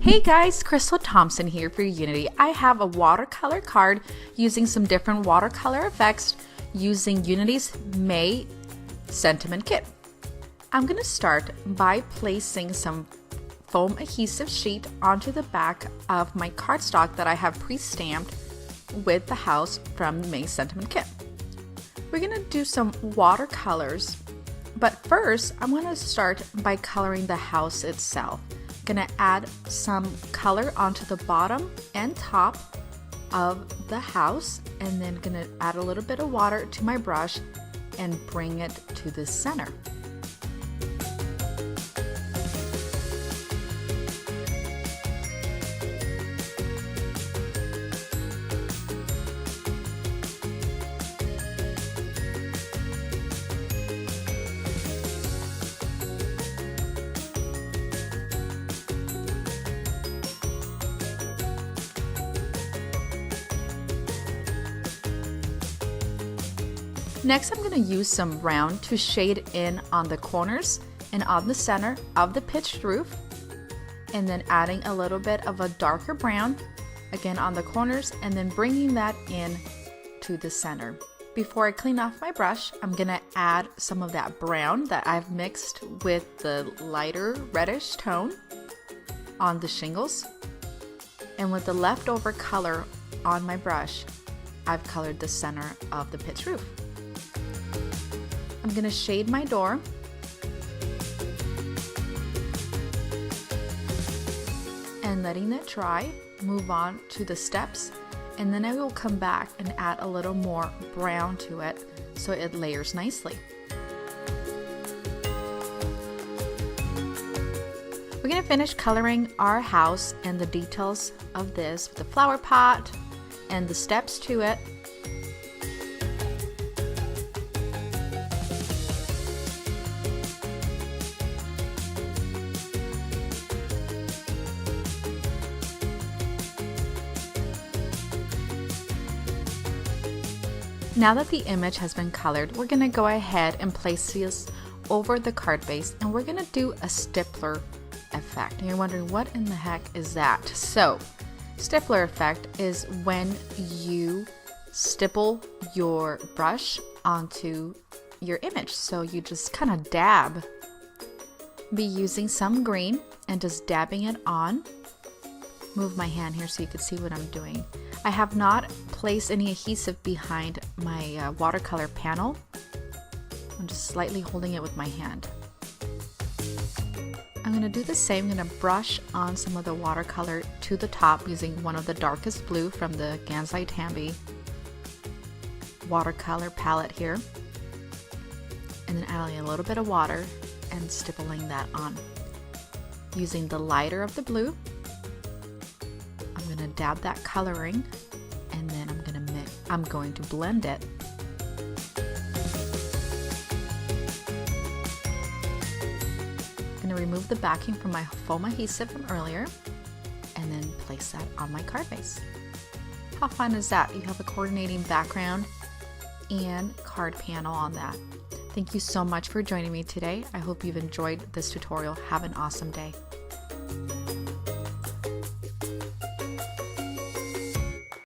Hey guys, Crystal Thompson here for Unity. I have a watercolor card using some different watercolor effects using Unity's May sentiment kit. I'm going to start by placing some foam adhesive sheet onto the back of my cardstock that I have pre-stamped with the house from May sentiment kit. We're going to do some watercolors, but first I'm going to start by coloring the house itself. Gonna add some color onto the bottom and top of the house, and then gonna add a little bit of water to my brush and bring it to the center. Next, I'm going to use some brown to shade in on the corners and on the center of the pitched roof, and then adding a little bit of a darker brown again on the corners, and then bringing that in to the center. Before I clean off my brush, I'm going to add some of that brown that I've mixed with the lighter reddish tone on the shingles, and with the leftover color on my brush, I've colored the center of the pitched roof. I'm going to shade my door and letting it dry, move on to the steps, and then I will come back and add a little more brown to it so it layers nicely. We're going to finish coloring our house and the details of this with the flower pot and the steps to it. Now that the image has been colored, we're going to go ahead and place this over the card base, and we're going to do a stippler effect. And you're wondering, what in the heck is that? So, stippler effect is when you stipple your brush onto your image. So you just kind of dab. Be using some green and just dabbing it on. Move my hand here so you can see what I'm doing. I have not placed any adhesive behind my watercolor panel. I'm just slightly holding it with my hand. I'm going to do the same. I'm going to brush on some of the watercolor to the top using one of the darkest blue from the Gansai Tambi watercolor palette here. And then adding a little bit of water and stippling that on. Using the lighter of the blue, I'm going to dab that coloring, and then I'm going to blend it. I'm going to remove the backing from my foam adhesive from earlier, and then place that on my card base. How fun is that? You have a coordinating background and card panel on that. Thank you so much for joining me today. I hope you've enjoyed this tutorial. Have an awesome day.